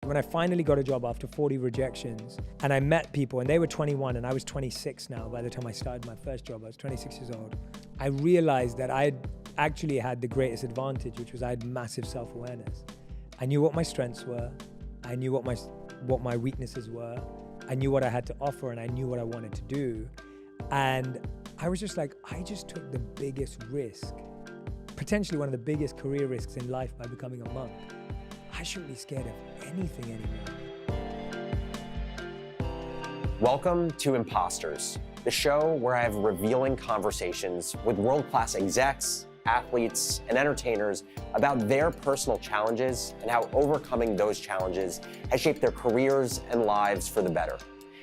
When I finally got a job after 40 rejections, and I met people, and they were 21 and I was 26 now by the time I started my first job. I was 26 years old. I realized that I actually had the greatest advantage, which was I had massive self-awareness. I knew what my strengths were. I knew what my weaknesses were. I knew what I had to offer, and I knew what I wanted to do. And I was just like, I just took the biggest risk, potentially one of the biggest career risks in life by becoming a monk. I shouldn't be scared of anything anymore. Welcome to Imposters, the show where I have revealing conversations with world-class execs, athletes, and entertainers about their personal challenges and how overcoming those challenges has shaped their careers and lives for the better.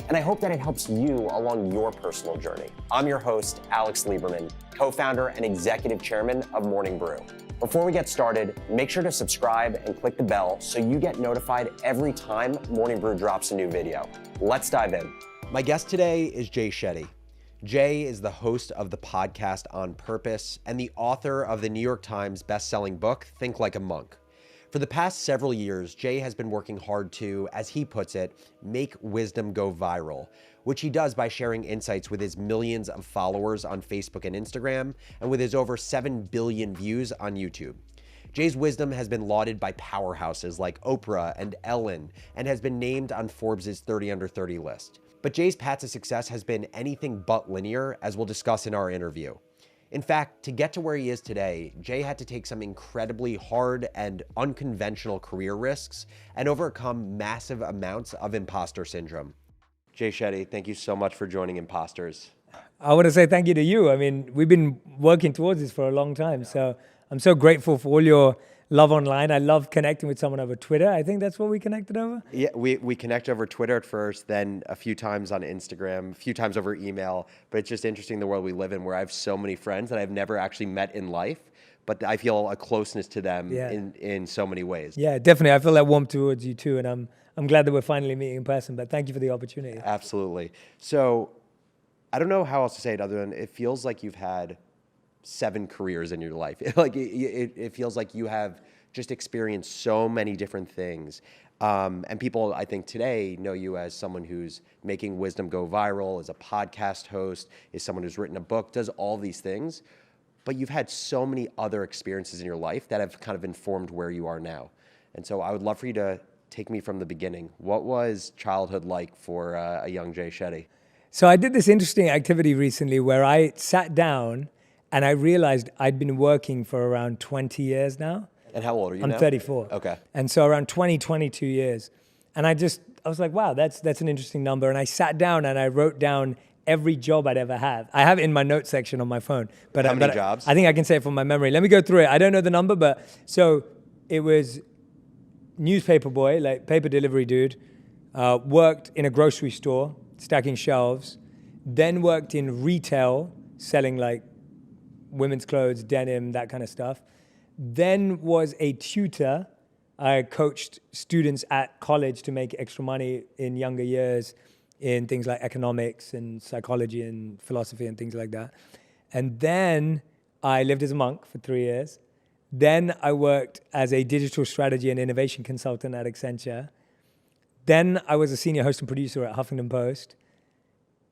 And I hope that it helps you along your personal journey. I'm your host, Alex Lieberman, co-founder and executive chairman of Morning Brew. Before we get started, make sure to subscribe and click the bell so you get notified every time Morning Brew drops a new video. Let's dive in. My guest today is Jay Shetty. Jay is the host of the podcast On Purpose and the author of the New York Times best-selling book, Think Like a Monk. For the past several years, Jay has been working hard to, as he puts it, make wisdom go viral, which he does by sharing insights with his millions of followers on Facebook and Instagram, and with his over 7 billion views on YouTube. Jay's wisdom has been lauded by powerhouses like Oprah and Ellen, and has been named on Forbes' 30 Under 30 list. But Jay's path to success has been anything but linear, as we'll discuss in our interview. In fact, to get to where he is today, Jay had to take some incredibly hard and unconventional career risks and overcome massive amounts of imposter syndrome. Jay Shetty, thank you so much for joining Imposters. I want to say thank you to you. I mean, we've been working towards this for a long time, so I'm so grateful for all your love online. I love connecting with someone over Twitter. I think that's what we connected over. Yeah, we connect over Twitter at first, then a few times on Instagram, a few times over email. But it's just interesting the world we live in, where I have so many friends that I've never actually met in life, but I feel a closeness to them in so many ways. Yeah, definitely. I feel that warm towards you too, and I'm glad that we're finally meeting in person. But thank you for the opportunity. Absolutely. So I don't know how else to say it other than it feels like you've had 7 careers in your life. It feels like you have just experienced so many different things. And people, I think today, know you as someone who's making wisdom go viral, as a podcast host, is someone who's written a book, does all these things. But you've had so many other experiences in your life that have kind of informed where you are now. And so I would love for you to take me from the beginning. What was childhood like for a young Jay Shetty? So I did this interesting activity recently where I sat down and I realized I'd been working for around 20 years now. And how old are you now? I'm 34. Okay. And so around 22 years. And I was like, wow, that's an interesting number. And I sat down and I wrote down every job I'd ever have. I have it in my notes section on my phone. But how many jobs? I think I can say it from my memory. Let me go through it. I don't know the number, but so it was newspaper boy, like paper delivery dude, worked in a grocery store, stacking shelves, then worked in retail, selling like women's clothes, denim, that kind of stuff. Then was a tutor. I coached students at college to make extra money in younger years in things like economics and psychology and philosophy and things like that. And then I lived as a monk for 3 years. Then I worked as a digital strategy and innovation consultant at Accenture. Then I was a senior host and producer at Huffington Post.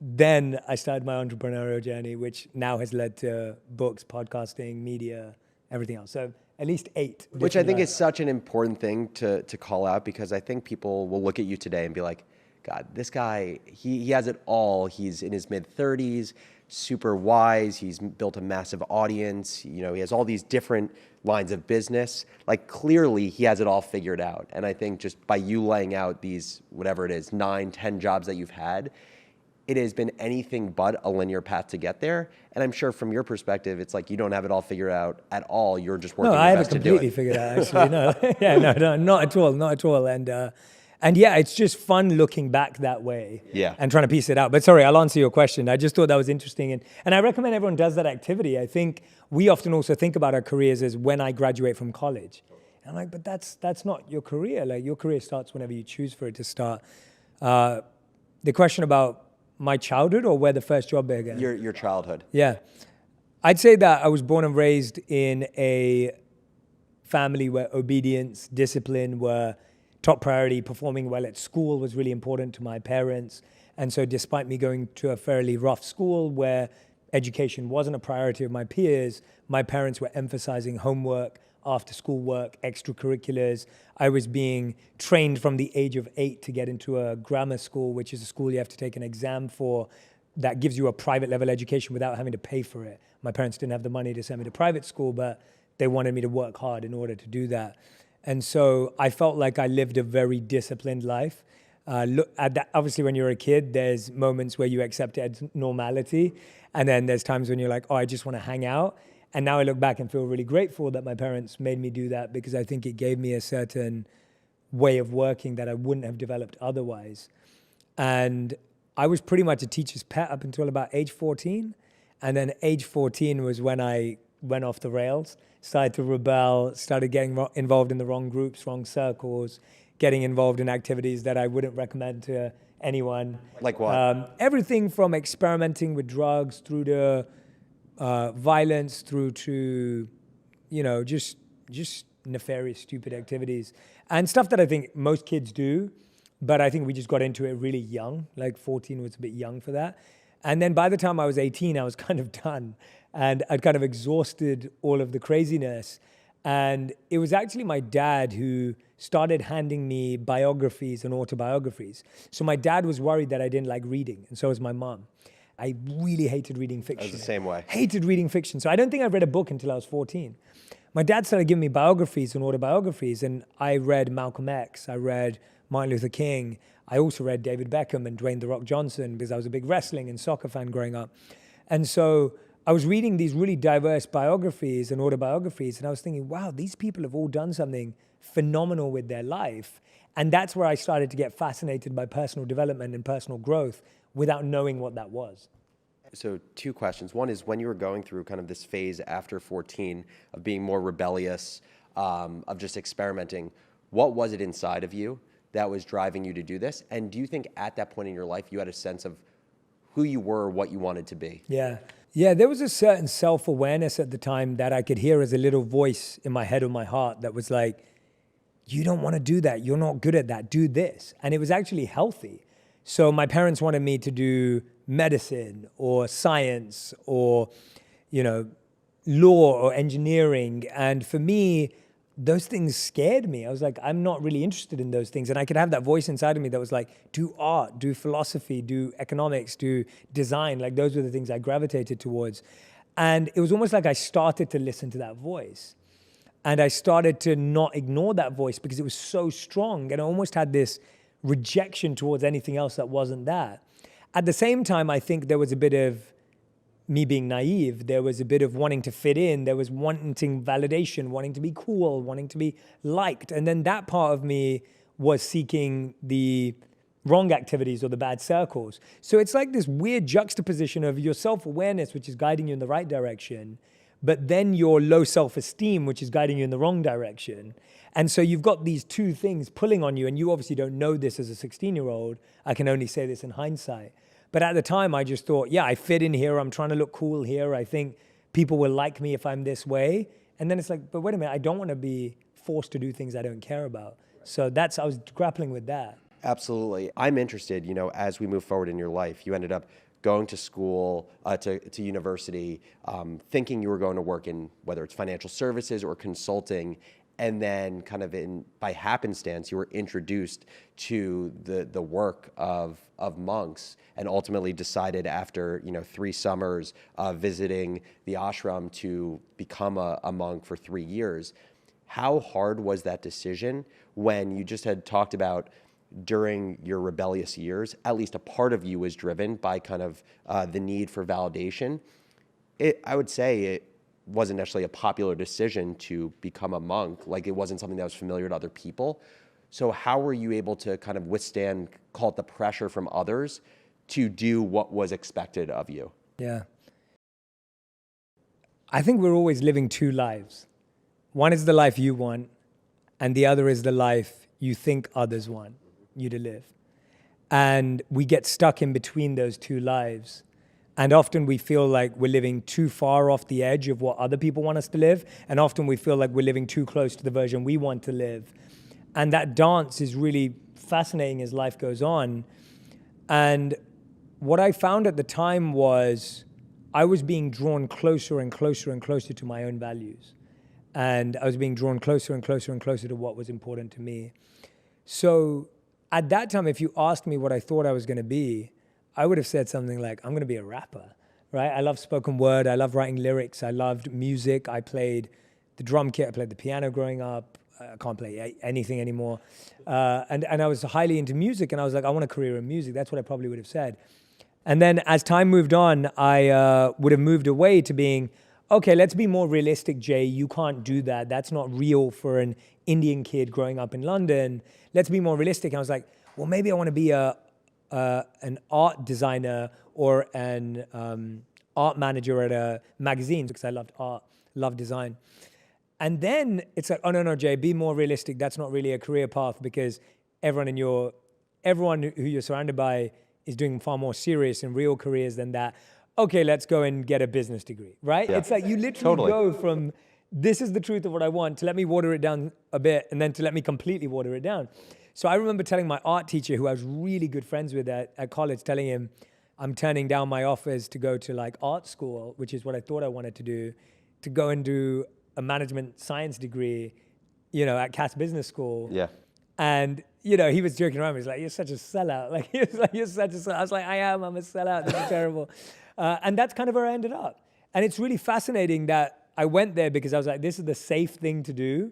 Then I started my entrepreneurial journey, which now has led to books, podcasting, media, everything else. So at least 8. Which I think is such an important thing to call out, because I think people will look at you today and be like, God, this guy, he has it all. He's in his mid-30s, super wise. He's built a massive audience. You know, he has all these different lines of business. Like, clearly he has it all figured out. And I think just by you laying out these, whatever it is, 9, 10 jobs that you've had, it has been anything but a linear path to get there. And I'm sure from your perspective, it's like you don't have it all figured out at all. You're just working your best to do it. No, I have it completely figured out, actually. No, yeah, no, not at all, not at all. And yeah, it's just fun looking back that way and trying to piece it out. But sorry, I'll answer your question. I just thought that was interesting. And I recommend everyone does that activity. I think we often also think about our careers as when I graduate from college. And I'm like, but that's not your career. Like, your career starts whenever you choose for it to start. The question about my childhood or where the first job began? Your childhood. Yeah. I'd say that I was born and raised in a family where obedience, discipline were top priority. Performing well at school was really important to my parents. And so despite me going to a fairly rough school where education wasn't a priority of my peers, my parents were emphasizing homework, after school work, extracurriculars. I was being trained from the age of 8 to get into a grammar school, which is a school you have to take an exam for that gives you a private level education without having to pay for it. My parents didn't have the money to send me to private school, but they wanted me to work hard in order to do that. And so I felt like I lived a very disciplined life. Look at that. Obviously, when you're a kid, there's moments where you accept it as normality. And then there's times when you're like, oh, I just want to hang out. And now I look back and feel really grateful that my parents made me do that, because I think it gave me a certain way of working that I wouldn't have developed otherwise. And I was pretty much a teacher's pet up until about age 14. And then age 14 was when I went off the rails, started to rebel, started getting involved in the wrong groups, wrong circles, getting involved in activities that I wouldn't recommend to anyone. Like what? Everything from experimenting with drugs through to violence, through to, just nefarious, stupid activities. And stuff that I think most kids do, but I think we just got into it really young. Like 14 was a bit young for that. And then by the time I was 18, I was kind of done. And I'd kind of exhausted all of the craziness. And it was actually my dad who started handing me biographies and autobiographies. So my dad was worried that I didn't like reading, and so was my mom. I really hated reading fiction. I was the same way. Hated reading fiction. So I don't think I read a book until I was 14. My dad started giving me biographies and autobiographies, and I read Malcolm X, I read Martin Luther King. I also read David Beckham and Dwayne "The Rock" Johnson, because I was a big wrestling and soccer fan growing up. And so I was reading these really diverse biographies and autobiographies, and I was thinking, wow, these people have all done something phenomenal with their life. And that's where I started to get fascinated by personal development and personal growth without knowing what that was. So 2 questions. One is, when you were going through kind of this phase after 14 of being more rebellious, of just experimenting, what was it inside of you that was driving you to do this? And do you think at that point in your life you had a sense of who you were, what you wanted to be? Yeah, there was a certain self-awareness at the time that I could hear as a little voice in my head or my heart that was like, you don't want to do that. You're not good at that. Do this. And it was actually healthy. So my parents wanted me to do medicine or science or, law or engineering. And for me, those things scared me. I was like, I'm not really interested in those things. And I could have that voice inside of me that was like, do art, do philosophy, do economics, do design. Like, those were the things I gravitated towards. And it was almost like I started to listen to that voice. And I started to not ignore that voice because it was so strong. And I almost had this rejection towards anything else that wasn't that. At the same time, I think there was a bit of me being naive. There was a bit of wanting to fit in. There was wanting validation, wanting to be cool, wanting to be liked. And then that part of me was seeking the wrong activities or the bad circles. So it's like this weird juxtaposition of your self-awareness, which is guiding you in the right direction, but then your low self-esteem, which is guiding you in the wrong direction. And so you've got these two things pulling on you, and you obviously don't know this as a 16-year-old. I can only say this in hindsight. But at the time, I just thought, yeah, I fit in here. I'm trying to look cool here. I think people will like me if I'm this way. And then it's like, but wait a minute, I don't want to be forced to do things I don't care about. So I was grappling with that. Absolutely. I'm interested, as we move forward in your life, you ended up going to school, to university, thinking you were going to work in whether it's financial services or consulting, and then kind of by happenstance, you were introduced to the work of monks, and ultimately decided after 3 summers visiting the ashram to become a monk for 3 years. How hard was that decision when you just had talked about during your rebellious years, at least a part of you was driven by kind of the need for validation? I would say it wasn't necessarily a popular decision to become a monk. Like, it wasn't something that was familiar to other people. So how were you able to kind of withstand, call it the pressure from others, to do what was expected of you? Yeah. I think we're always living 2 lives. One is the life you want, and the other is the life you think others want you to live. And we get stuck in between those 2 lives. And often we feel like we're living too far off the edge of what other people want us to live. And often we feel like we're living too close to the version we want to live. And that dance is really fascinating as life goes on. And what I found at the time was I was being drawn closer and closer and closer to my own values. And I was being drawn closer and closer and closer to what was important to me. So at that time, if you asked me what I thought I was going to be, I would have said something like, I'm going to be a rapper, right? I love spoken word. I love writing lyrics. I loved music. I played the drum kit. I played the piano growing up. I can't play anything anymore. And I was highly into music, and I was like, I want a career in music. That's what I probably would have said. And then as time moved on, I would have moved away to being, okay, let's be more realistic, Jay. You can't do that. That's not real for an Indian kid growing up in London. Let's be more realistic. And I was like, well, maybe I want to be an art designer or an art manager at a magazine, because I loved art, loved design. And then it's like, oh, no, Jay, be more realistic. That's not really a career path, because everyone who you're surrounded by is doing far more serious and real careers than that. Okay, let's go and get a business degree, right? Yeah. It's like you literally go from this is the truth of what I want to let me water it down a bit, and then to let me completely water it down. So I remember telling my art teacher, who I was really good friends with at college, telling him I'm turning down my offers to go to like art school, which is what I thought I wanted to do, to go and do a management science degree, at Cass Business School. Yeah. And, he was joking around. He was like, you're such a sellout. Like, he was like, you're such a sellout. I was like, I'm a sellout. This is terrible. And that's kind of where I ended up. And it's really fascinating that I went there because I was like, this is the safe thing to do.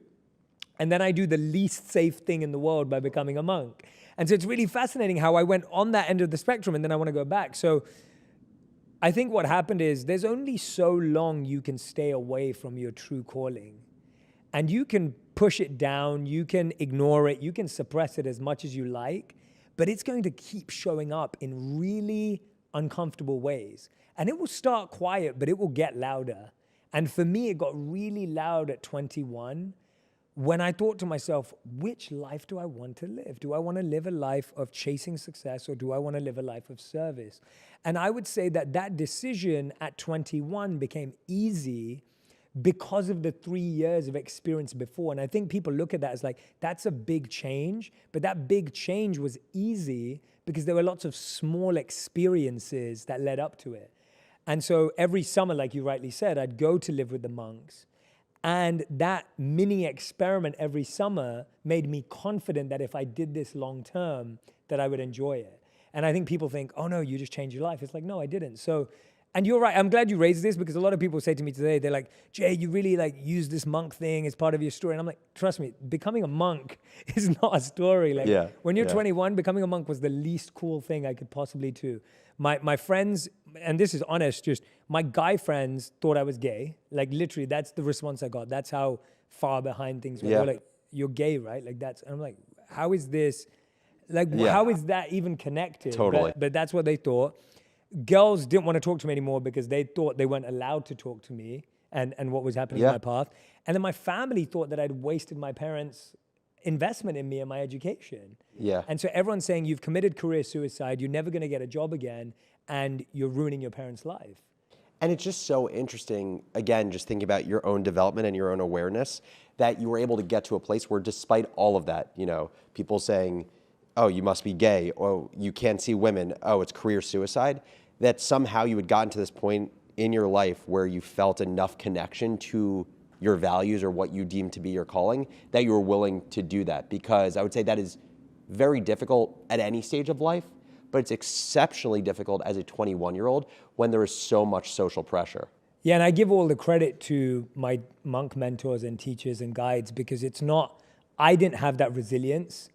And then I do the least safe thing in the world by becoming a monk. And so it's really fascinating how I went on that end of the spectrum, and then I want to go back. So I think what happened is there's only so long you can stay away from your true calling. And you can push it down, you can ignore it, you can suppress it as much as you like, but it's going to keep showing up in really uncomfortable ways. And it will start quiet, but it will get louder. And for me, it got really loud at 21 when I thought to myself, which life do I want to live? Do I want to live a life of chasing success, or do I want to live a life of service? And I would say that decision at 21 became easy because of the 3 years of experience before. And I think people look at that as like, that's a big change, but that big change was easy because there were lots of small experiences that led up to it. And so every summer, like you rightly said, I'd go to live with the monks. And that mini experiment every summer made me confident that if I did this long term, that I would enjoy it. And I think people think, oh no, you just changed your life. It's like, no, I didn't. So, and you're right. I'm glad you raised this, because a lot of people say to me today, they're like, Jay, you really use this monk thing as part of your story. And I'm like, trust me, becoming a monk is not a story. When you're 21, becoming a monk was the least cool thing I could possibly do. My friends, and this is honest, just my guy friends thought I was gay. Like literally, that's the response I got. That's how far behind things were. They were like, you're gay, right? Like that's, and I'm like, how is this? How is that even connected? Totally. But that's what they thought. Girls didn't want to talk to me anymore because they thought they weren't allowed to talk to me and what was happening in my path. And then my family thought that I'd wasted my parents' investment in me and my education. Yeah. And so everyone's saying, you've committed career suicide, you're never going to get a job again, and you're ruining your parents' life. And it's just so interesting, again, just thinking about your own development and your own awareness, that you were able to get to a place where despite all of that, people saying, oh, you must be gay, oh, you can't see women, oh, it's career suicide, that somehow you had gotten to this point in your life where you felt enough connection to your values or what you deemed to be your calling, that you were willing to do that. Because I would say that is very difficult at any stage of life, but it's exceptionally difficult as a 21-year-old when there is so much social pressure. Yeah, and I give all the credit to my monk mentors and teachers and guides, because I didn't have that resilience,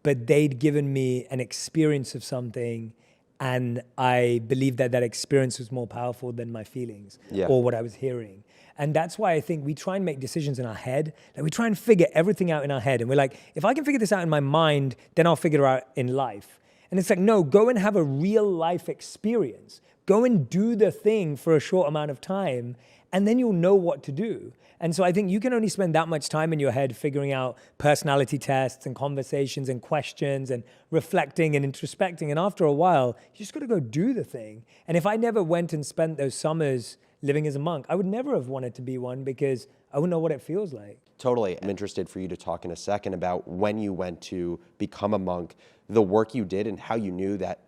but they'd given me an experience of something, and I believe that experience was more powerful than my feelings or what I was hearing. And that's why I think we try and make decisions in our head. Like we try and figure everything out in our head. And we're like, if I can figure this out in my mind, then I'll figure it out in life. And it's like, no, go and have a real life experience. Go and do the thing for a short amount of time And then you'll know what to do. And so I think you can only spend that much time in your head figuring out personality tests and conversations and questions and reflecting and introspecting. And after a while, you just got to go do the thing. And if I never went and spent those summers living as a monk, I would never have wanted to be one because I wouldn't know what it feels like. Totally. I'm interested for you to talk in a second about when you went to become a monk, the work you did and how you knew that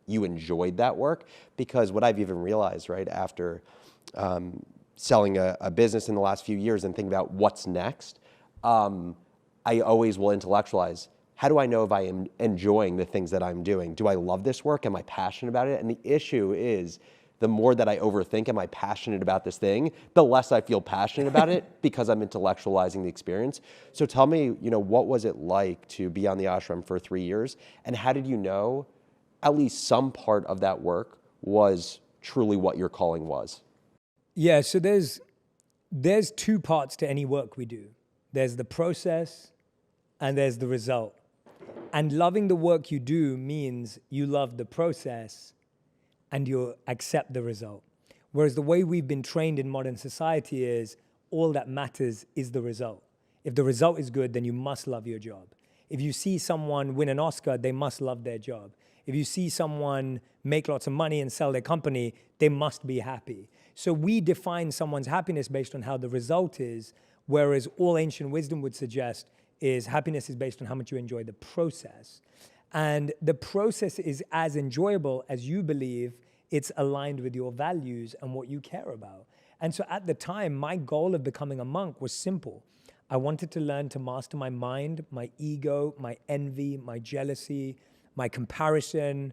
you enjoyed that work. Because what I've even realized, right, after selling a business in the last few years and thinking about what's next, I always will intellectualize, how do I know if I am enjoying the things that I'm doing? Do I love this work? Am I passionate about it? And the issue is, the more that I overthink, am I passionate about this thing, the less I feel passionate about it because I'm intellectualizing the experience. So tell me, what was it like to be on the ashram for 3 years? And how did you know at least some part of that work was truly what your calling was? Yeah, so there's two parts to any work we do. There's the process and there's the result. And loving the work you do means you love the process and you accept the result. Whereas the way we've been trained in modern society is all that matters is the result. If the result is good, then you must love your job. If you see someone win an Oscar, they must love their job. If you see someone make lots of money and sell their company, they must be happy. So we define someone's happiness based on how the result is, whereas all ancient wisdom would suggest is happiness is based on how much you enjoy the process. And the process is as enjoyable as you believe it's aligned with your values and what you care about. And so at the time, my goal of becoming a monk was simple. I wanted to learn to master my mind, my ego, my envy, my jealousy, my comparison,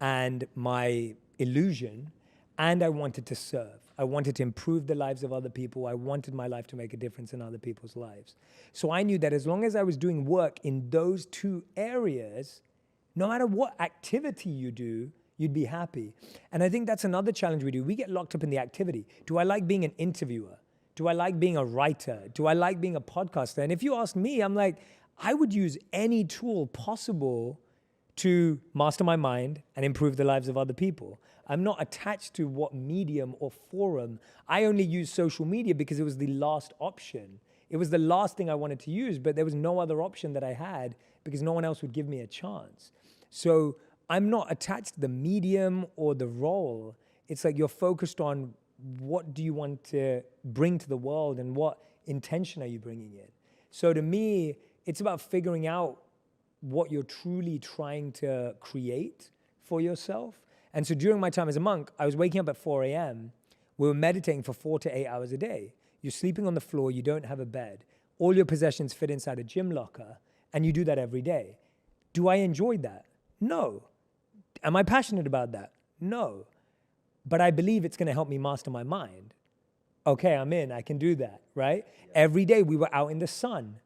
and my illusion. And I wanted to serve. I wanted to improve the lives of other people. I wanted my life to make a difference in other people's lives. So I knew that as long as I was doing work in those two areas, no matter what activity you do, you'd be happy. And I think that's another challenge we do. We get locked up in the activity. Do I like being an interviewer? Do I like being a writer? Do I like being a podcaster? And if you ask me, I'm like, I would use any tool possible to master my mind and improve the lives of other people. I'm not attached to what medium or forum. I only use social media because it was the last option. It was the last thing I wanted to use, but there was no other option that I had because no one else would give me a chance. So I'm not attached to the medium or the role. It's like you're focused on what do you want to bring to the world and what intention are you bringing in. So to me, it's about figuring out what you're truly trying to create for yourself. And so during my time as a monk, I was waking up at 4 a.m. We were meditating for 4 to 8 hours a day. You're sleeping on the floor, you don't have a bed. All your possessions fit inside a gym locker, and you do that every day. Do I enjoy that? No. Am I passionate about that? No. But I believe it's gonna help me master my mind. Okay, I'm in, I can do that, right? Yeah. Every day we were out in the sun.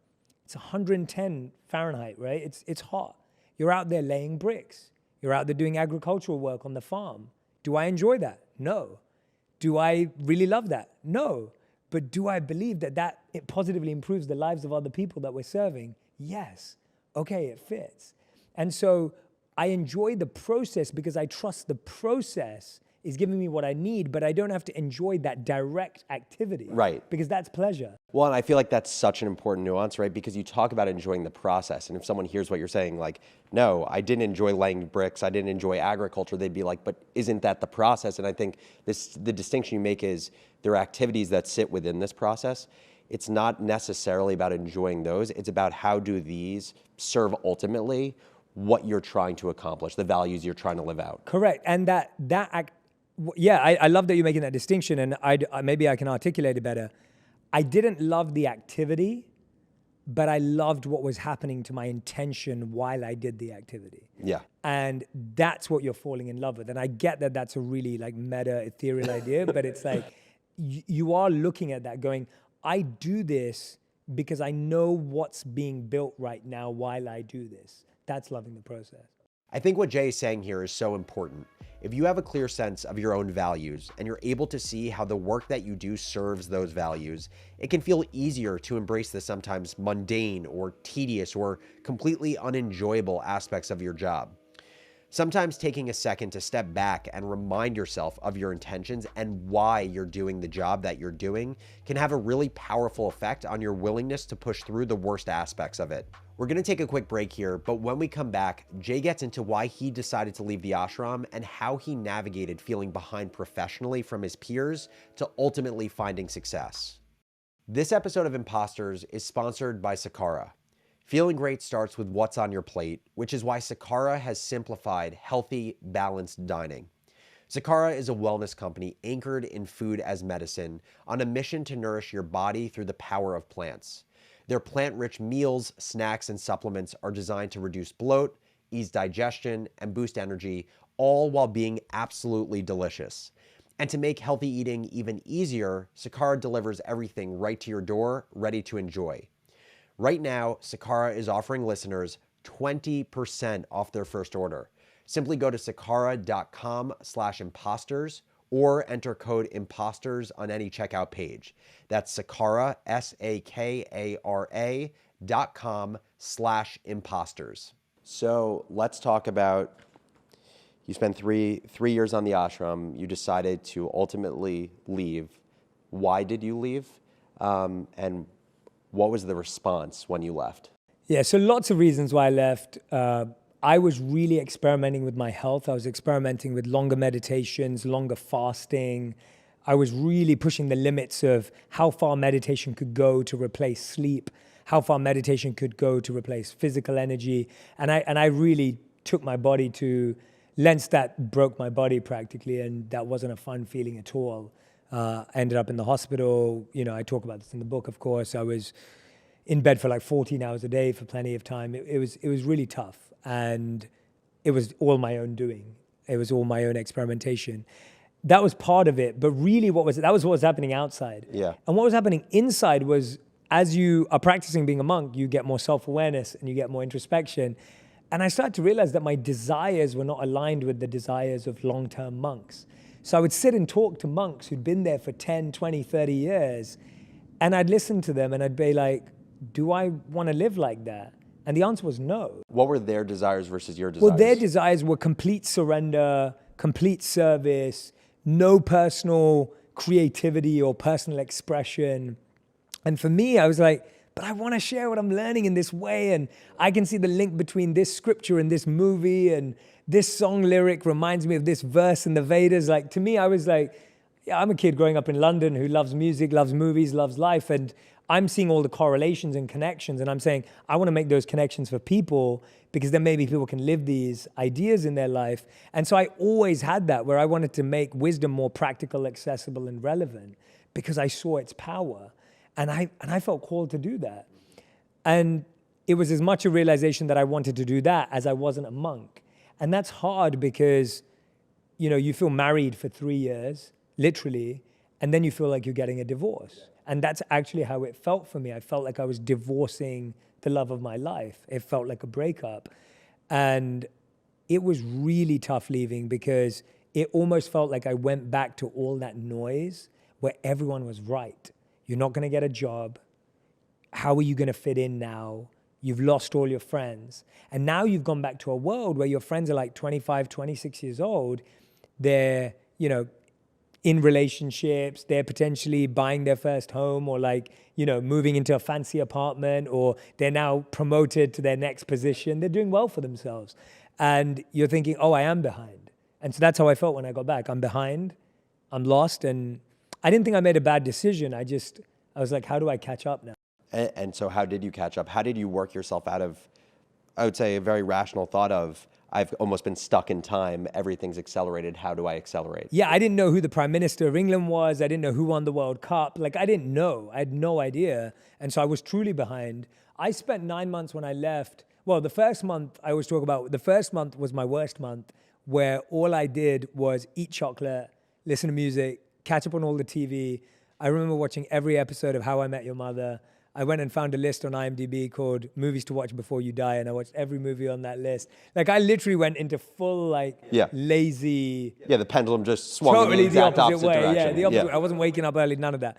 It's 110 Fahrenheit, right? It's hot. You're out there laying bricks. You're out there doing agricultural work on the farm. Do I enjoy that? No. Do I really love that? No. But do I believe that it positively improves the lives of other people that we're serving? Yes. Okay, it fits. And so I enjoy the process because I trust the process is giving me what I need, but I don't have to enjoy that direct activity. Right. Because that's pleasure. Well, and I feel like that's such an important nuance, right? Because you talk about enjoying the process. And if someone hears what you're saying, like, no, I didn't enjoy laying bricks, I didn't enjoy agriculture, they'd be like, but isn't that the process? And I think the distinction you make is there are activities that sit within this process. It's not necessarily about enjoying those. It's about how do these serve ultimately what you're trying to accomplish, the values you're trying to live out. Correct. And I love that you're making that distinction, and maybe I can articulate it better. I didn't love the activity, but I loved what was happening to my intention while I did the activity. Yeah. And that's what you're falling in love with. And I get that that's a really like meta ethereal idea, but it's like you are looking at that going, I do this because I know what's being built right now while I do this. That's loving the process. I think what Jay is saying here is so important. If you have a clear sense of your own values and you're able to see how the work that you do serves those values, it can feel easier to embrace the sometimes mundane or tedious or completely unenjoyable aspects of your job. Sometimes taking a second to step back and remind yourself of your intentions and why you're doing the job that you're doing can have a really powerful effect on your willingness to push through the worst aspects of it. We're gonna take a quick break here, but when we come back, Jay gets into why he decided to leave the ashram and how he navigated feeling behind professionally from his peers to ultimately finding success. This episode of Imposters is sponsored by Sakara. Feeling great starts with what's on your plate, which is why Sakara has simplified healthy, balanced dining. Sakara is a wellness company anchored in food as medicine on a mission to nourish your body through the power of plants. Their plant-rich meals, snacks, and supplements are designed to reduce bloat, ease digestion, and boost energy, all while being absolutely delicious. And to make healthy eating even easier, Sakara delivers everything right to your door, ready to enjoy. Right now, Sakara is offering listeners 20% off their first order. Simply go to sakara.com/imposters or enter code imposters on any checkout page. That's Sakara, SAKARA.com/imposters. So let's talk about, you spent three years on the ashram. You decided to ultimately leave. Why did you leave? And what was the response when you left? Yeah, so lots of reasons why I left. I was really experimenting with my health. I was experimenting with longer meditations, longer fasting. I was really pushing the limits of how far meditation could go to replace sleep, how far meditation could go to replace physical energy. And I really took my body to lengths that broke my body practically, and that wasn't a fun feeling at all. I ended up in the hospital. You know, I talk about this in the book, of course. I was in bed for like 14 hours a day for plenty of time. It was really tough, and it was all my own doing. It was all my own experimentation. That was part of it, but really that was what was happening outside. Yeah. And what was happening inside was, as you are practicing being a monk, you get more self-awareness and you get more introspection. And I started to realize that my desires were not aligned with the desires of long-term monks. So I would sit and talk to monks who'd been there for 10, 20, 30 years, and I'd listen to them and I'd be like, do I want to live like that? And the answer was no. What were their desires versus your desires? Well, their desires were complete surrender, complete service, no personal creativity or personal expression. And for me, I was like, but I want to share what I'm learning in this way. And I can see the link between this scripture and this movie, and this song lyric reminds me of this verse in the Vedas. Like, to me, I was like, yeah, I'm a kid growing up in London who loves music, loves movies, loves life. And I'm seeing all the correlations and connections. And I'm saying, I want to make those connections for people, because then maybe people can live these ideas in their life. And so I always had that, where I wanted to make wisdom more practical, accessible, and relevant, because I saw its power. And I felt called to do that. And it was as much a realization that I wanted to do that as I wasn't a monk. And that's hard because, you know, you feel married for 3 years, literally, and then you feel like you're getting a divorce. And that's actually how it felt for me. I felt like I was divorcing the love of my life. It felt like a breakup. And it was really tough leaving, because it almost felt like I went back to all that noise where everyone was right. You're not going to get a job. How are you going to fit in now? You've lost all your friends. And now you've gone back to a world where your friends are like 25, 26 years old. They're, you know, in relationships. They're potentially buying their first home, or like, you know, moving into a fancy apartment, or they're now promoted to their next position. They're doing well for themselves. And you're thinking, oh, I am behind. And so that's how I felt when I got back. I'm behind. I'm lost. And I didn't think I made a bad decision. I was like, how do I catch up now? And so how did you catch up? How did you work yourself out of, I would say, a very rational thought of, I've almost been stuck in time, everything's accelerated, how do I accelerate? Yeah, I didn't know who the Prime Minister of England was. I didn't know who won the World Cup. Like, I didn't know. I had no idea. And so I was truly behind. I spent 9 months when I left. Well, the first month, I always talk about, the first month was my worst month, where all I did was eat chocolate, listen to music, catch up on all the TV. I remember watching every episode of How I Met Your Mother. I went and found a list on IMDb called Movies to Watch Before You Die, and I watched every movie on that list. Like, I literally went into full, like, lazy... Yeah, the pendulum just swung totally in the exact opposite way. direction. Yeah, the opposite way. I wasn't waking up early, none of that.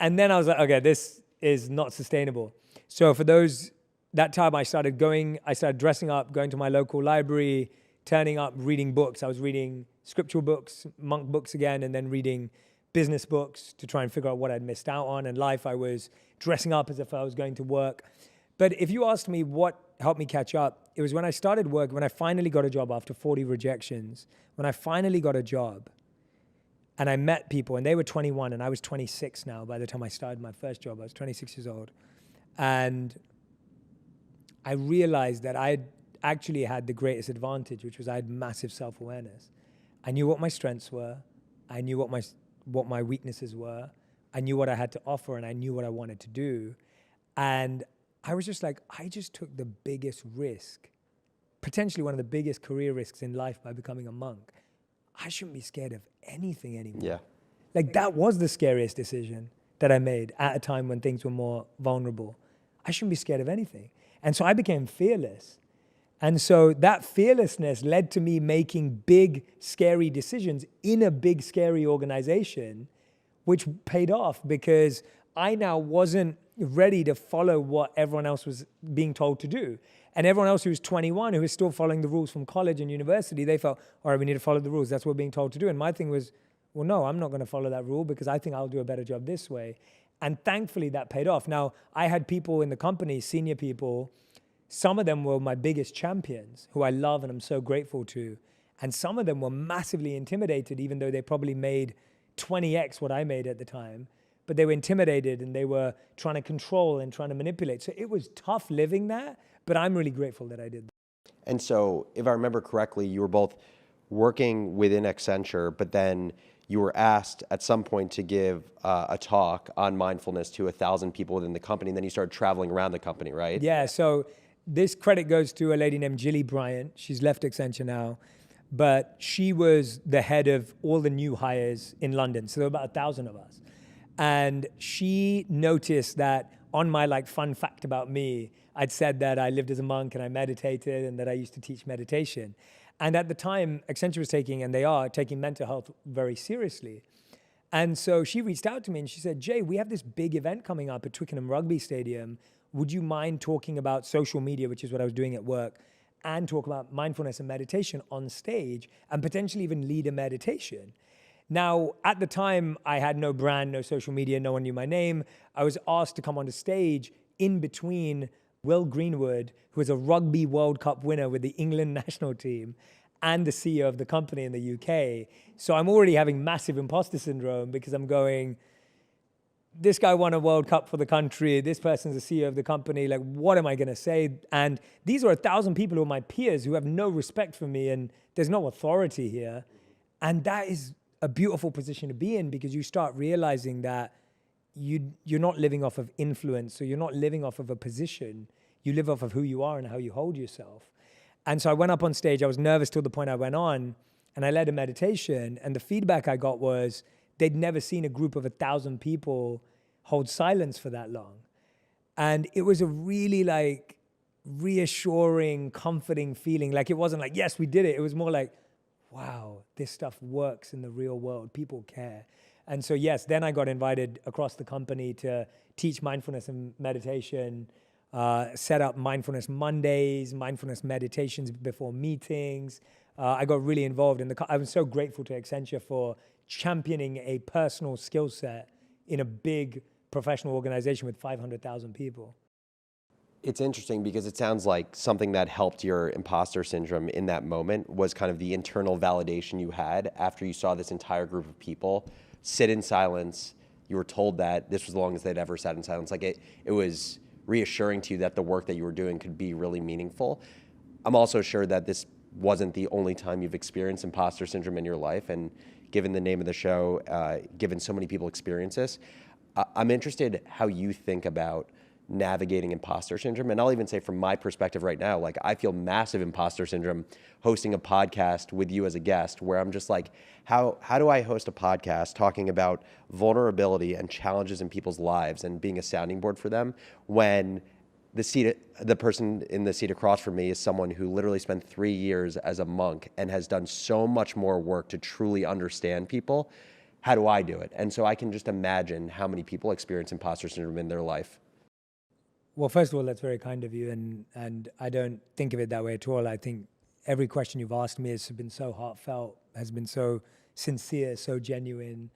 And then I was like, okay, this is not sustainable. So for that time I started dressing up, going to my local library, turning up, reading books. I was reading scriptural books, monk books again, and then reading business books to try and figure out what I'd missed out on. In life, I was dressing up as if I was going to work. But if you asked me what helped me catch up, it was when I started work, when I finally got a job after 40 rejections, when I finally got a job and I met people, and they were 21 and I was 26 now by the time I started my first job. I was 26 years old. And I realized that I actually had the greatest advantage, which was I had massive self-awareness. I knew what my strengths were. I knew what my weaknesses were. I knew what I had to offer, and I knew what I wanted to do. And I was just like, I just took the biggest risk, potentially one of the biggest career risks in life by becoming a monk. I shouldn't be scared of anything anymore. Yeah. Like, that was the scariest decision that I made at a time when things were more vulnerable. I shouldn't be scared of anything. And so I became fearless. And so that fearlessness led to me making big, scary decisions in a big, scary organization, which paid off because I now wasn't ready to follow what everyone else was being told to do. And everyone else who was 21, who was still following the rules from college and university, they felt, all right, we need to follow the rules. That's what we're being told to do. And my thing was, well, no, I'm not going to follow that rule because I think I'll do a better job this way. And thankfully that paid off. Now, I had people in the company, senior people, some of them were my biggest champions who I love and I'm so grateful to. And some of them were massively intimidated, even though they probably made 20x what I made at the time. But they were intimidated and they were trying to control and trying to manipulate. So it was tough living that, but I'm really grateful that I did that. And so, if I remember correctly, you were both working within Accenture, but then you were asked at some point to give a talk on mindfulness to 1,000 people within the company, and then you started traveling around the company, right? Yeah, so this credit goes to a lady named Jilly Bryant. She's left Accenture now, but she was the head of all the new hires in London. So there were about 1,000 of us. And she noticed that on my fun fact about me, I'd said that I lived as a monk and I meditated and that I used to teach meditation. And at the time, Accenture was taking, and they are taking mental health very seriously. And so she reached out to me and she said, Jay, we have this big event coming up at Twickenham Rugby Stadium. Would you mind talking about social media, which is what I was doing at work, and talk about mindfulness and meditation on stage and potentially even lead a meditation? Now, at the time, I had no brand, no social media, no one knew my name. I was asked to come onto stage in between Will Greenwood, who was a Rugby World Cup winner with the England national team, and the CEO of the company in the UK. So I'm already having massive imposter syndrome because I'm going, this guy won a World Cup for the country, this person's the CEO of the company, like, what am I gonna say? And these are 1,000 people who are my peers who have no respect for me, and there's no authority here. And that is a beautiful position to be in because you start realizing that you're not living off of influence, so you're not living off of a position. You live off of who you are and how you hold yourself. And so I went up on stage. I was nervous till the point I went on, and I led a meditation. And the feedback I got was they'd never seen a group of 1,000 people hold silence for that long. And it was a really reassuring, comforting feeling. Like, it wasn't like, yes, we did it. It was more like, wow, this stuff works in the real world. People care. And so, yes, then I got invited across the company to teach mindfulness and meditation, set up mindfulness Mondays, mindfulness meditations before meetings. I got really involved I was so grateful to Accenture for championing a personal skill set in a big professional organization with 500,000 people. It's interesting because it sounds like something that helped your imposter syndrome in that moment was kind of the internal validation you had after you saw this entire group of people sit in silence. You were told that this was the longest they'd ever sat in silence. Like, it was reassuring to you that the work that you were doing could be really meaningful. I'm also sure that this wasn't the only time you've experienced imposter syndrome in your life. And given the name of the show, given so many people experience this, I'm interested how you think about navigating imposter syndrome. And I'll even say from my perspective right now, like, I feel massive imposter syndrome hosting a podcast with you as a guest, where I'm just like, how do I host a podcast talking about vulnerability and challenges in people's lives and being a sounding board for them when the person in the seat across from me is someone who literally spent 3 years as a monk and has done so much more work to truly understand people. How do I do it? And so I can just imagine how many people experience imposter syndrome in their life. Well, first of all, that's very kind of you, and I don't think of it that way at all. I think every question you've asked me has been so heartfelt, has been so sincere, so genuine.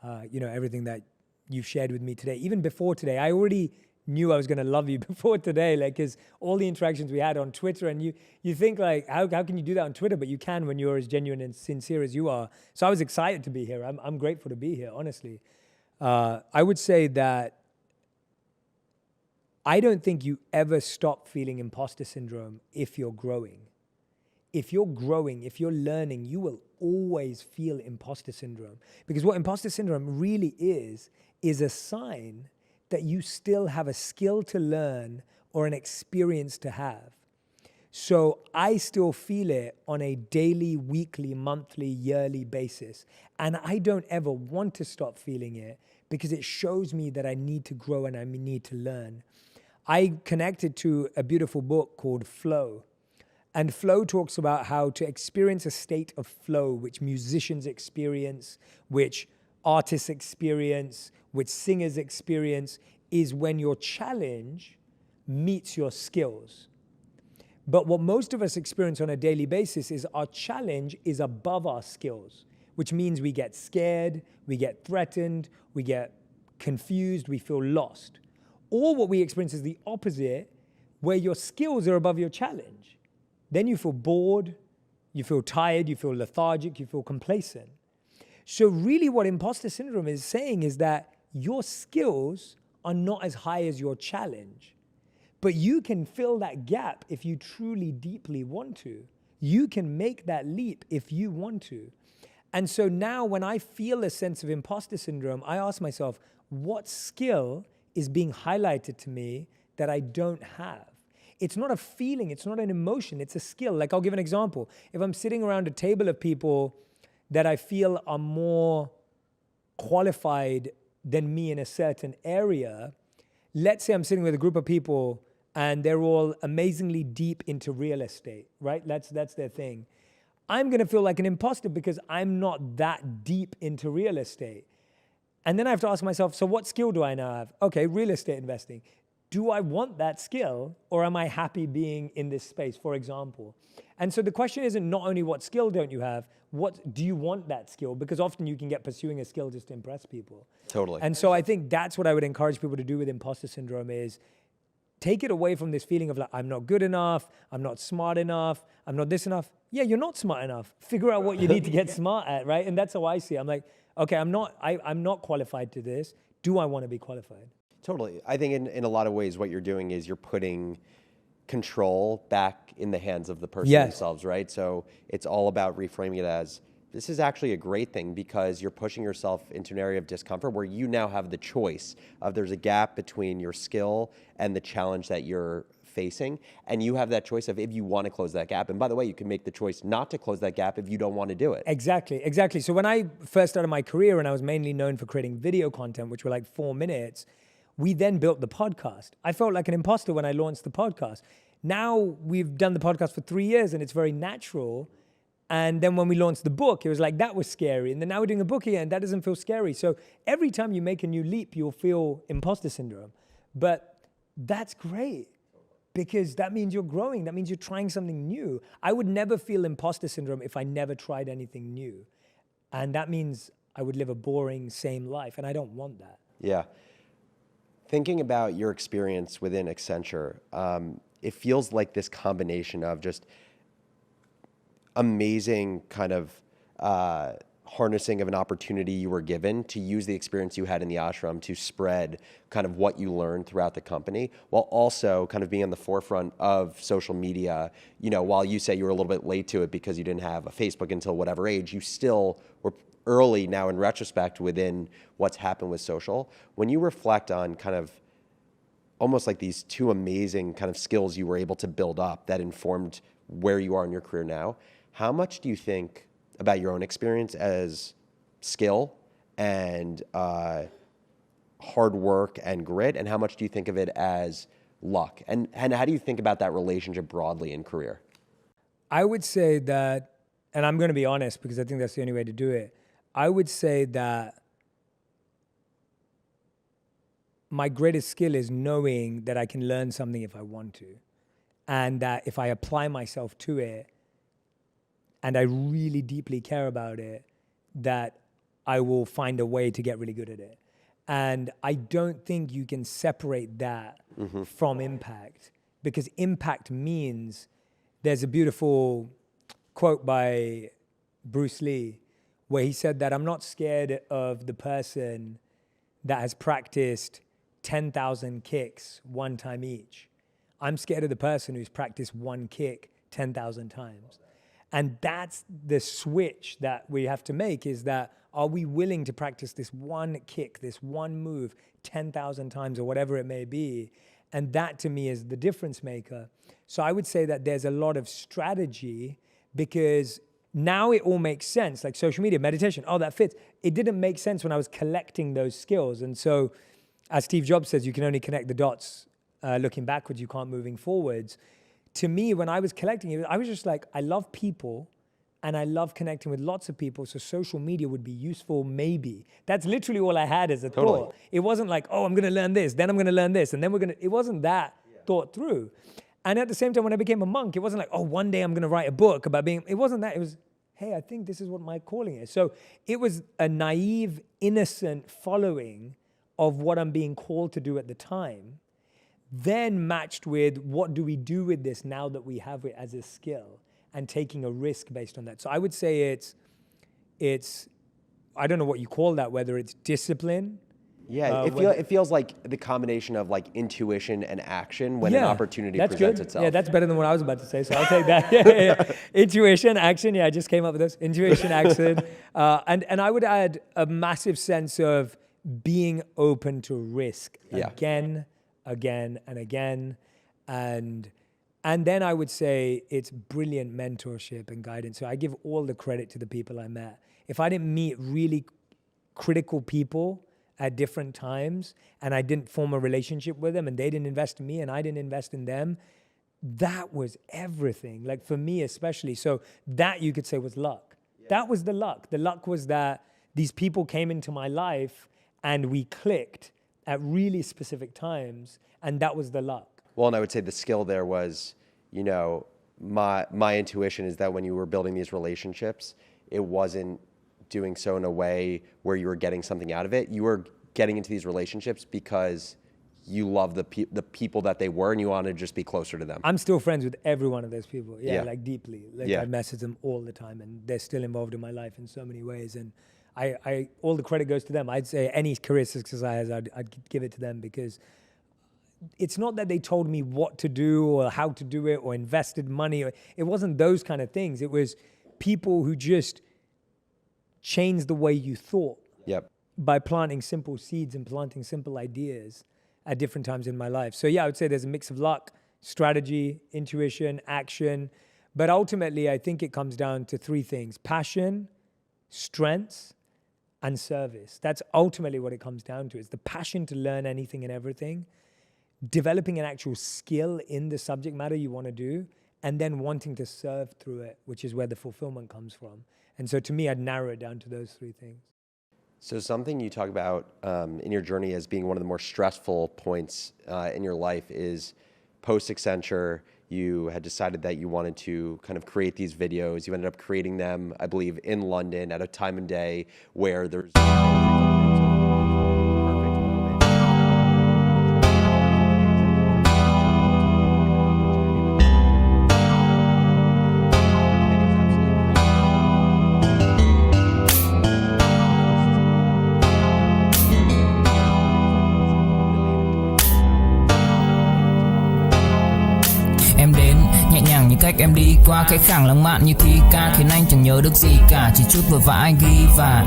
Everything that you've shared with me today, even before today, I already knew I was going to love you before today, because all the interactions we had on Twitter, and you think like, how can you do that on Twitter? But you can when you're as genuine and sincere as you are. So I was excited to be here. I'm grateful to be here, honestly. I would say that I don't think you ever stop feeling imposter syndrome if you're growing. If you're growing, if you're learning, you will always feel imposter syndrome. Because what imposter syndrome really is a sign that you still have a skill to learn or an experience to have. So I still feel it on a daily, weekly, monthly, yearly basis. And I don't ever want to stop feeling it because it shows me that I need to grow and I need to learn. I connected to a beautiful book called Flow. And Flow talks about how to experience a state of flow, which musicians experience, which artists experience, which singers experience, is when your challenge meets your skills. But what most of us experience on a daily basis is our challenge is above our skills, which means we get scared, we get threatened, we get confused, we feel lost. Or what we experience is the opposite, where your skills are above your challenge. Then you feel bored, you feel tired, you feel lethargic, you feel complacent. So really what imposter syndrome is saying is that your skills are not as high as your challenge, but you can fill that gap if you truly, deeply want to. You can make that leap if you want to. And so now when I feel a sense of imposter syndrome, I ask myself, what skill is being highlighted to me that I don't have? It's not a feeling, it's not an emotion, it's a skill. Like I'll give an example. If I'm sitting around a table of people that I feel are more qualified than me in a certain area, let's say I'm sitting with a group of people and they're all amazingly deep into real estate, right? That's their thing. I'm gonna feel like an imposter because I'm not that deep into real estate. And then I have to ask myself, so what skill do I now have? Okay, real estate investing. Do I want that skill or am I happy being in this space, for example? And so the question isn't not only what skill don't you have, what do you want that skill? Because often you can get pursuing a skill just to impress people. Totally. And so I think that's what I would encourage people to do with imposter syndrome is take it away from this feeling of like, I'm not good enough, I'm not smart enough, I'm not this enough. Yeah, you're not smart enough. Figure out what you need to get smart at, right? And that's how I see it. I'm like, okay, I'm not qualified to this. Do I want to be qualified? Totally. I think in a lot of ways, what you're doing is you're putting control back in the hands of the person themselves, right? So it's all about reframing it as, this is actually a great thing because you're pushing yourself into an area of discomfort where you now have the choice of there's a gap between your skill and the challenge that you're facing. And you have that choice of if you want to close that gap. And by the way, you can make the choice not to close that gap if you don't want to do it. Exactly. So when I first started my career and I was mainly known for creating video content, which were like 4 minutes, we then built the podcast. I felt like an imposter when I launched the podcast. Now we've done the podcast for 3 years and it's very natural. And then when we launched the book, it was like, that was scary. And then now we're doing a book again, that doesn't feel scary. So every time you make a new leap, you'll feel imposter syndrome. But that's great because that means you're growing. That means you're trying something new. I would never feel imposter syndrome if I never tried anything new. And that means I would live a boring, same life. And I don't want that. Yeah. Thinking about your experience within Accenture, it feels like this combination of just amazing kind of harnessing of an opportunity you were given to use the experience you had in the ashram to spread kind of what you learned throughout the company, while also kind of being on the forefront of social media. You know, while you say you were a little bit late to it because you didn't have a Facebook until whatever age, you still were early now in retrospect within what's happened with social. When you reflect on kind of almost like these two amazing kind of skills you were able to build up that informed where you are in your career now, how much do you think about your own experience as skill and hard work and grit, and how much do you think of it as luck? And how do you think about that relationship broadly in career? I would say that, and I'm going to be honest because I think that's the only way to do it, I would say that my greatest skill is knowing that I can learn something if I want to. And that if I apply myself to it, and I really deeply care about it, that I will find a way to get really good at it. And I don't think you can separate that from impact, because impact means, there's a beautiful quote by Bruce Lee where he said that I'm not scared of the person that has practiced 10,000 kicks one time each. I'm scared of the person who's practiced one kick 10,000 times. And that's the switch that we have to make, is that are we willing to practice this one kick, this one move 10,000 times or whatever it may be? And that to me is the difference maker. So I would say that there's a lot of strategy, because now it all makes sense, like social media, meditation, oh, that fits. It didn't make sense when I was collecting those skills. And so, as Steve Jobs says, you can only connect the dots looking backwards, you can't moving forwards. To me, when I was collecting it, I was just like, I love people and I love connecting with lots of people, so social media would be useful maybe. That's literally all I had as a thought. It wasn't like, oh, I'm gonna learn this, then I'm gonna learn this, and then it wasn't that thought through. And at the same time, when I became a monk, it wasn't like, oh, one day I'm gonna write a book about it wasn't that, it was, hey, I think this is what my calling is. So it was a naive, innocent following of what I'm being called to do at the time, then matched with what do we do with this now that we have it as a skill, and taking a risk based on that. So I would say it's I don't know what you call that, whether it's discipline. Yeah, it feels like the combination of like intuition and action when an opportunity presents itself. Yeah, that's better than what I was about to say, so I'll take that. Intuition, action, I just came up with this. Intuition, action. And I would add a massive sense of being open to risk again, and again. And then I would say it's brilliant mentorship and guidance. So I give all the credit to the people I met. If I didn't meet really critical people at different times, and I didn't form a relationship with them, and they didn't invest in me and I didn't invest in them, that was everything. Like for me especially. So that you could say was luck. Yeah. That was the luck. The luck was that these people came into my life and we clicked at really specific times, and that was the luck. Well, and I would say the skill there was, my intuition is that when you were building these relationships, it wasn't doing so in a way where you were getting something out of it. You were getting into these relationships because you love the people that they were, and you want to just be closer to them. I'm still friends with every one of those people. Like deeply. I message them all the time, and they're still involved in my life in so many ways. And I all the credit goes to them. I'd say any career success I had, I'd give it to them, because it's not that they told me what to do or how to do it or invested money. It wasn't those kind of things. It was people who just changed the way you thought by planting simple seeds and planting simple ideas at different times in my life. So I would say there's a mix of luck, strategy, intuition, action. But ultimately, I think it comes down to three things: passion, strengths, and service. That's ultimately what it comes down to. It's the passion to learn anything and everything, developing an actual skill in the subject matter you want to do, and then wanting to serve through it, which is where the fulfillment comes from. And so to me, I'd narrow it down to those three things. So something you talk about in your journey as being one of the more stressful points in your life is post-Accenture, you had decided that you wanted to kind of create these videos. You ended up creating them, I believe, in London at a time and day where there's cách em đi qua cái khoảng lãng mạn như thi ca khiến anh chẳng nhớ được gì cả, chỉ chút vừa vã anh ghi và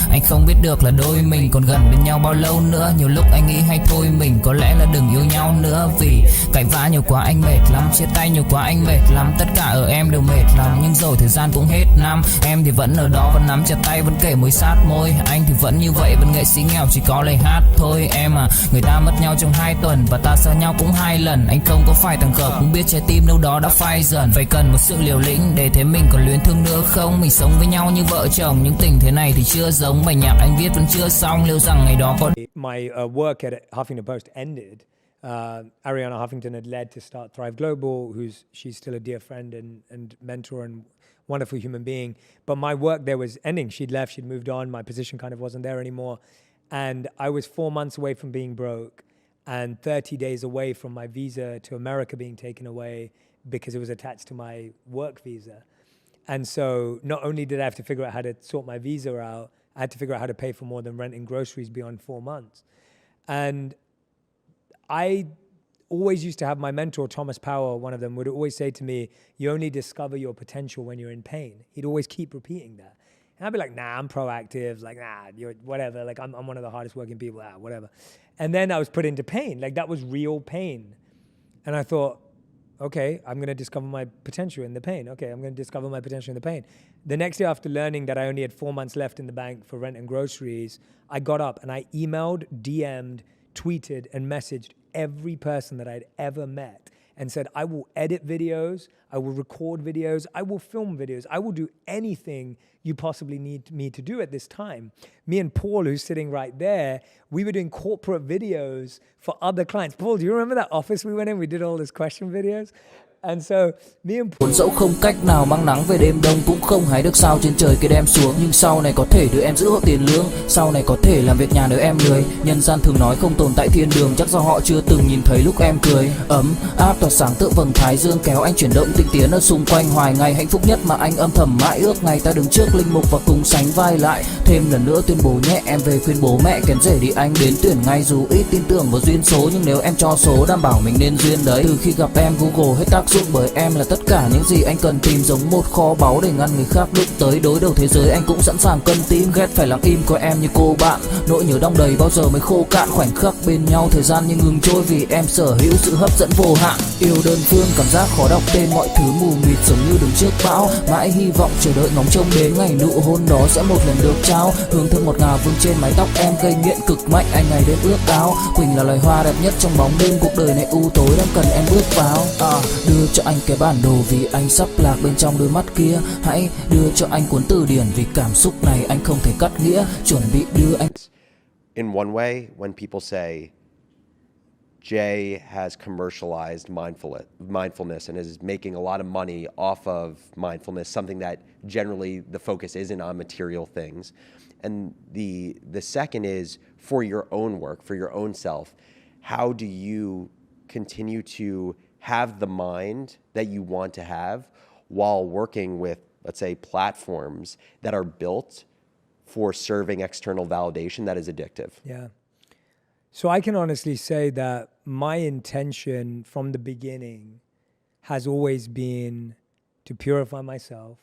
anh không biết được là đôi mình còn gần bên nhau bao lâu nữa. Nhiều lúc anh nghĩ hay thôi mình có lẽ là đừng yêu nhau nữa, vì cãi vã nhiều quá anh mệt lắm, chia tay nhiều quá anh mệt lắm, tất cả ở em đều mệt lắm. Nhưng rồi thời gian cũng hết năm, em thì vẫn ở đó, vẫn nắm chặt tay, vẫn kể môi sát môi. Anh thì vẫn như vậy, vẫn nghệ sĩ nghèo chỉ có lời hát thôi. Em à, người ta mất nhau trong 2 tuần và ta xa nhau cũng 2 lần. Anh không có phải thằng cờ, cũng biết trái tim đâu đó đã phai dần. Phải cần một sự liều lĩnh để thấy mình còn luyến thương nữa không? Mình sống với nhau như vợ chồng, những tình thế này thì chưa giống. Bài nhạc anh viết vẫn chưa xong, liệu rằng ngày đó có... My work at Huffington Post ended Ariana Huffington had led to start Thrive Global, she's still a dear friend and mentor and wonderful human being. But my work there was ending. She'd left, she'd moved on. My position kind of wasn't there anymore. And I was 4 months away from being broke and 30 days away from my visa to America being taken away because it was attached to my work visa. And so not only did I have to figure out how to sort my visa out, I had to figure out how to pay for more than rent and groceries beyond 4 months. And I always used to have my mentor, Thomas Power, one of them, would always say to me, you only discover your potential when you're in pain. He'd always keep repeating that. And I'd be like, nah, I'm proactive. Like, nah, you're whatever. Like, I'm one of the hardest working people. Whatever. And then I was put into pain. Like, that was real pain. And I thought, okay, I'm going to discover my potential in the pain. Okay, I'm going to discover my potential in the pain. The next day after learning that I only had 4 months left in the bank for rent and groceries, I got up and I emailed, DM'd, tweeted, and messaged every person that I'd ever met and said, I will edit videos, I will record videos, I will film videos, I will do anything you possibly need me to do at this time. Me and Paul, who's sitting right there, we were doing corporate videos for other clients. Paul, do you remember that office we went in? We did all these question videos. And so me and Paul... Dẫu không cách nào mang nắng về đêm đông, cũng không hái được sao trên trời kia đem xuống, nhưng sau này có thể đưa em giữ hộ tiền lương, sau này có thể làm việc nhà nếu em lười. Nhân gian thường nói không tồn tại thiên đường, chắc do họ chưa từng nhìn thấy lúc em cười. Ấm áp tỏa sáng tựa vầng thái dương, kéo anh chuyển động tinh tiến ở xung quanh hoài ngày. Hạnh phúc nhất mà anh âm thầm mãi ước, ngày ta đứng trước linh mục và cùng sánh vai lại. Thêm lần nữa tuyên bố nhẹ, em về khuyên bố mẹ kén rể đi anh đến tuyển ngay. Dù ít tin tưởng vào duyên số, nhưng nếu em cho số đảm bảo mình nên duyên đấy. Từ khi gặp em Google hết tác dụng, bởi em là tất cả những gì anh cần tìm, giống một kho báu để ngăn người khác đụng tới. Đối đầu thế giới anh cũng sẵn sàng cân tim, ghét phải lặng im coi em như cô bạn. Nỗi nhớ đong đầy bao giờ mới khô cạn, khoảnh khắc bên nhau thời gian như ngừng trôi vì em sở hữu sự hấp dẫn vô hạn. Yêu đơn phương cảm giác khó đọc tên, mọi thứ mù mịt giống như đứng trước bão. Mãi hy vọng chờ đợi ngóng trông đến ngày nụ hôn đó sẽ một lần được trao. Hương thơm ngọt ngào vương trên mái tóc em, gây nghiện cực mạnh anh ngày đêm ước áo. Quỳnh là loài hoa đẹp nhất trong bóng đêm, cuộc đời này u tối đang cần em bước vào. Đưa cho anh cái bản đồ vì anh sắp lạc bên trong đôi mắt kia. Hãy đưa cho anh cuốn từ điển vì cảm xúc này anh không thể cắt nghĩa. Chuẩn bị đưa anh. In one way, when people say Jay has commercialized mindfulness and is making a lot of money off of mindfulness, something that generally the focus isn't on material things. And the second is for your own work, for your own self. How do you continue to have the mind that you want to have while working with, let's say, platforms that are built for serving external validation that is addictive? Yeah. So I can honestly say that my intention from the beginning has always been to purify myself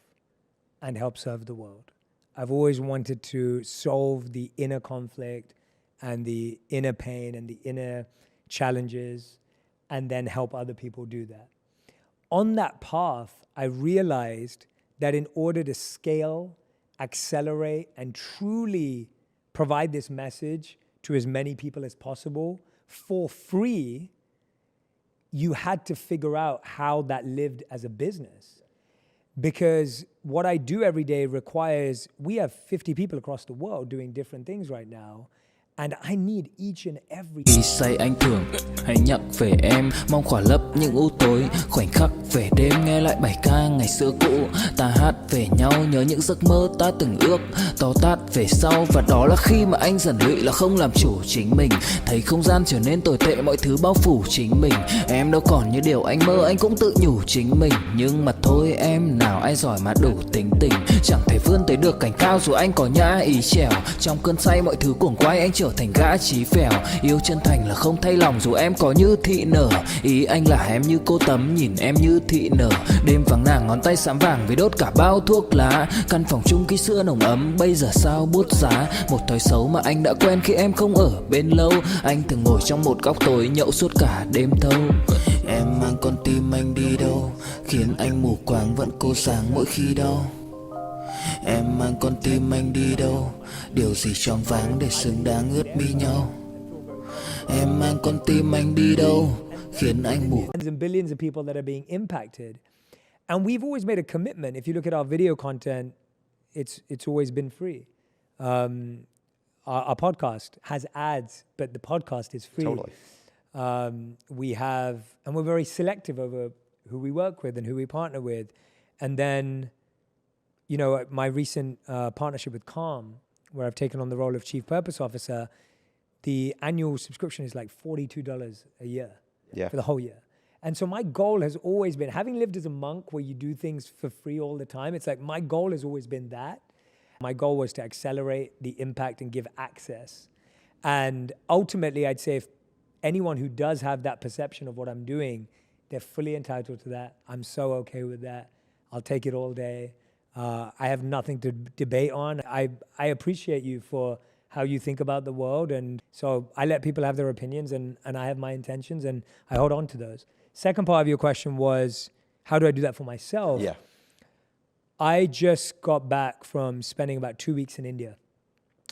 and help serve the world. I've always wanted to solve the inner conflict and the inner pain and the inner challenges and then help other people do that. On that path, I realized that in order to scale, accelerate, and truly provide this message to as many people as possible for free, you had to figure out how that lived as a business. Because what I do every day requires, we have 50 people across the world doing different things right now. And I need each and every. Khi say anh thường hay nhắc về em, mong khỏa lấp những u tối. Khoảnh khắc về đêm nghe lại bài ca ngày xưa cũ. Ta hát về nhau nhớ những giấc mơ ta từng ước. To tát về sau và đó là khi mà anh dần lụy là không làm chủ chính mình. Thấy không gian trở nên tồi tệ, mọi thứ bao phủ chính mình. Em đâu còn như điều anh mơ, anh cũng tự nhủ chính mình. Nhưng mà thôi em, nào ai giỏi mà đủ tính tình. Chẳng thể vươn tới được cảnh cao dù anh có nhã ý trèo. Trong cơn say mọi thứ cuồng quay, anh trở thành gã chí phèo. Yêu chân thành là không thay lòng dù em có như thị nở. Ý anh là em như cô tấm, nhìn em như thị nở. Đêm vắng nàng ngón tay xám vàng vì đốt cả bao thuốc lá. Căn phòng chung khi xưa nồng ấm, bây giờ sao bút giá. Một thói xấu mà anh đã quen khi em không ở bên lâu. Anh thường ngồi trong một góc tối nhậu suốt cả đêm thâu. Em mang con tim anh đi đâu, khiến anh mù quáng vẫn cố sáng mỗi khi đau. Em mang con tim anh đi đâu, điều gì choáng váng để xứng đáng ướt mi nhau. Em mang con tim anh đi đâu, khiến anh mù. And billions of people that are being impacted. And we've always made a commitment. If you look at our video content, it's always been free. Our podcast has ads, but the podcast is free. Totally. And we're very selective over who we work with and who we partner with. And then, you know, my recent partnership with Calm, where I've taken on the role of Chief Purpose Officer, the annual subscription is like $42 a year for the whole year. And so my goal has always been, having lived as a monk where you do things for free all the time, it's like my goal has always been that. My goal was to accelerate the impact and give access. And ultimately, I'd say if anyone who does have that perception of what I'm doing, they're fully entitled to that. I'm so okay with that. I'll take it all day. I have nothing to debate on. I appreciate you for how you think about the world. And so I let people have their opinions, and I have my intentions, and I hold on to those. Second part of your question was, how do I do that for myself? Yeah. I just got back from spending about 2 weeks in India.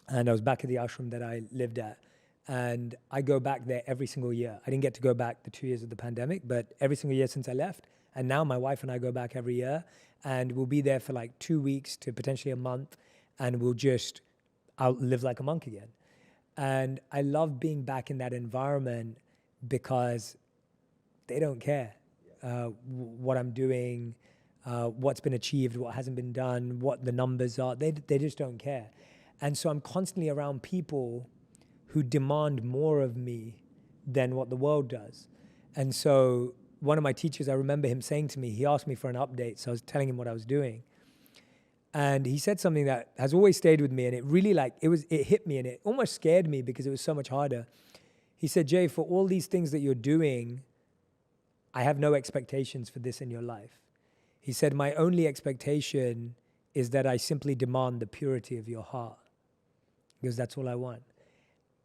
And I was back at the ashram that I lived at. And I go back there every single year. I didn't get to go back the 2 years of the pandemic, but every single year since I left. And now my wife and I go back every year. And we'll be there for like 2 weeks to potentially a month. And I'll live like a monk again. And I love being back in that environment because they don't care what I'm doing, what's been achieved, what hasn't been done, what the numbers are. They just don't care. And so I'm constantly around people who demand more of me than what the world does. And so one of my teachers, I remember him saying to me, he asked me for an update, so I was telling him what I was doing. And he said something that has always stayed with me, and it really it hit me, and it almost scared me because it was so much harder. He said, Jay, for all these things that you're doing, I have no expectations for this in your life. He said, my only expectation is that I simply demand the purity of your heart, because that's all I want.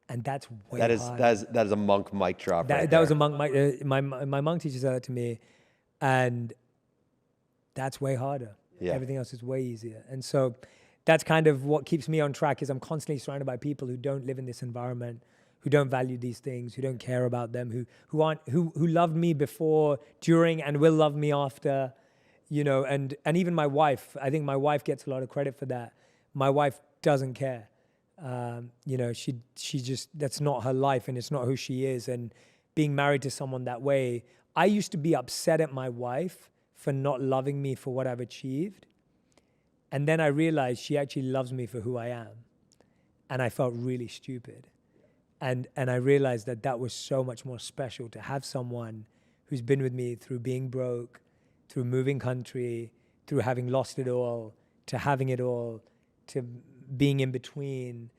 And that's way harder. That is a monk mic drop. That was a monk mic. My monk teacher said that to me, and that's way harder. Yeah. Everything else is way easier. And so that's kind of what keeps me on track, is I'm constantly surrounded by people who don't live in this environment, who don't value these things, who don't care about them, who loved me before, during, and will love me after, you know, and even my wife. I think my wife gets a lot of credit for that. My wife doesn't care. You know, she just, that's not her life, and it's not who she is. And being married to someone that way, I used to be upset at my wife for not loving me for what I've achieved. And then I realized she actually loves me for who I am. And I felt really stupid. And I realized that was so much more special, to have someone who's been with me through being broke, through moving country, through having lost it all, to having it all, to being in between.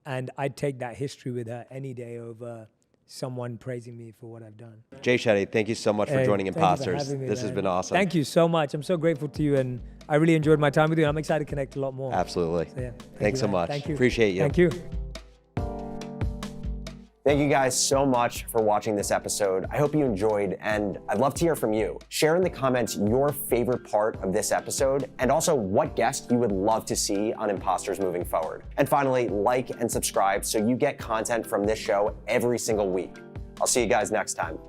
And I'd take that history with her any day over someone praising me for what I've done. Jay Shetty, thank you so much for joining Imposters. This has been awesome. Thank you so much. I'm so grateful to you, and I really enjoyed my time with you. I'm excited to connect a lot more. Absolutely. So, yeah, thanks so much. Thank you. Appreciate you. Thank you. Thank you guys so much for watching this episode. I hope you enjoyed, and I'd love to hear from you. Share in the comments your favorite part of this episode, and also what guest you would love to see on Imposters moving forward. And finally, like and subscribe so you get content from this show every single week. I'll see you guys next time.